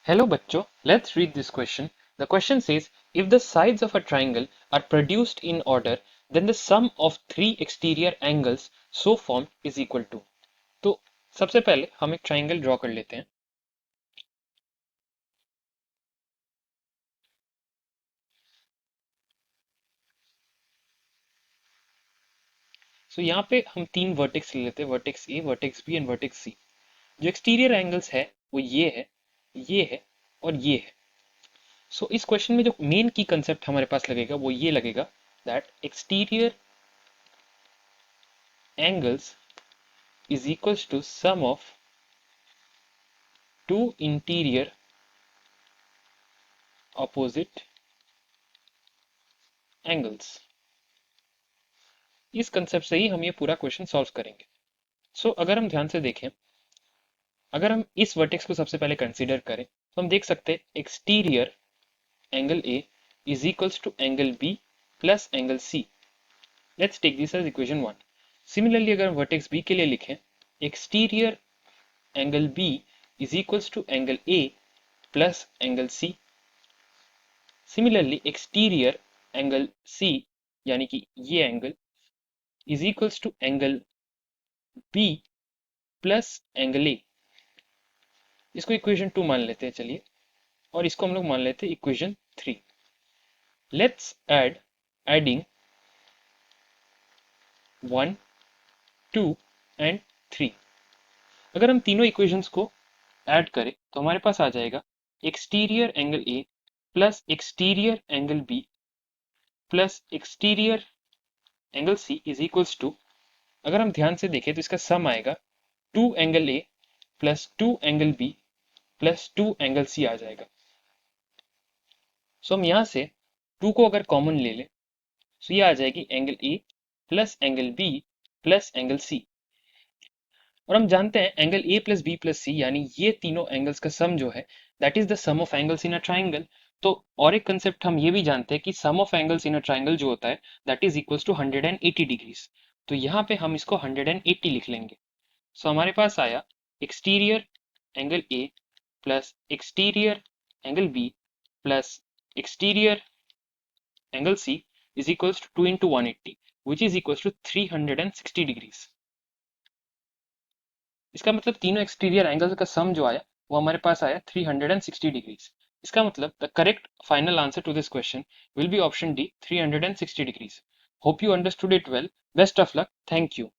Hello bachcho, let's read this question. The question says, if the sides of a triangle are produced in order, then the sum of three exterior angles so formed is equal to. तो सबसे पहले हम एक triangle draw कर लेते हैं. सो यहाँ पे हम तीन वर्टेक्स ले लेते हैं, vertex A, vertex B and vertex C. जो एक्सटीरियर एंगल्स है वो ये है और ये है. सो इस क्वेश्चन में जो मेन की कंसेप्ट हमारे पास लगेगा वो ये लगेगा that exterior angles is equals to sum of two interior opposite angles. इस कंसेप्ट से ही हम ये पूरा क्वेश्चन सॉल्व करेंगे. सो अगर हम ध्यान से देखें, अगर हम इस वर्टेक्स को सबसे पहले कंसीडर करें तो हम देख सकते हैं exterior angle A is equals to angle B plus angle C. Let's take this as equation 1. Similarly अगर हम वर्टेक्स बी के लिए लिखें, exterior angle B is equals to angle A plus angle C. Similarly exterior angle C यानी कि ये angle is equals to angle B plus angle A. इसको equation 2 मान लेते हैं चलिए, और इसको हम लोग मान लेते हैं इक्वेशन 3. Let's adding 1, 2 and 3. अगर हम तीनों इक्वेशंस को ऐड करें तो हमारे पास आ जाएगा exterior angle A plus exterior angle B plus exterior angle C is equals to, अगर हम ध्यान से देखें तो इसका सम आएगा 2 angle A plus 2 angle B plus 2 angle C आ जाएगा. सो हम यहाँ से 2 को अगर कॉमन ले लें तो ये आ जाएगी angle A plus angle B plus angle C. और हम जानते हैं angle A plus B plus C यानी ये तीनों एंगल्स का सम जो है that is the sum of angles in a triangle. तो और एक कंसेप्ट हम ये भी जानते हैं कि sum of angles in a triangle जो होता है that is equals to 180 degrees. तो यहाँ पे हम इसको 180 लिख लेंगे. सो हमारे पास आया exterior angle A plus exterior angle B plus exterior angle C is equals to 2 into 180 which is equals to 360 degrees. इसका मतलब तीनों एक्सटीरियर एंगल्स का सम जो आया वो हमारे पास आया 360 डिग्रीज. इसका मतलब the correct final answer to this question will be option D 360 degrees. Hope you understood it well. Best of luck. Thank you.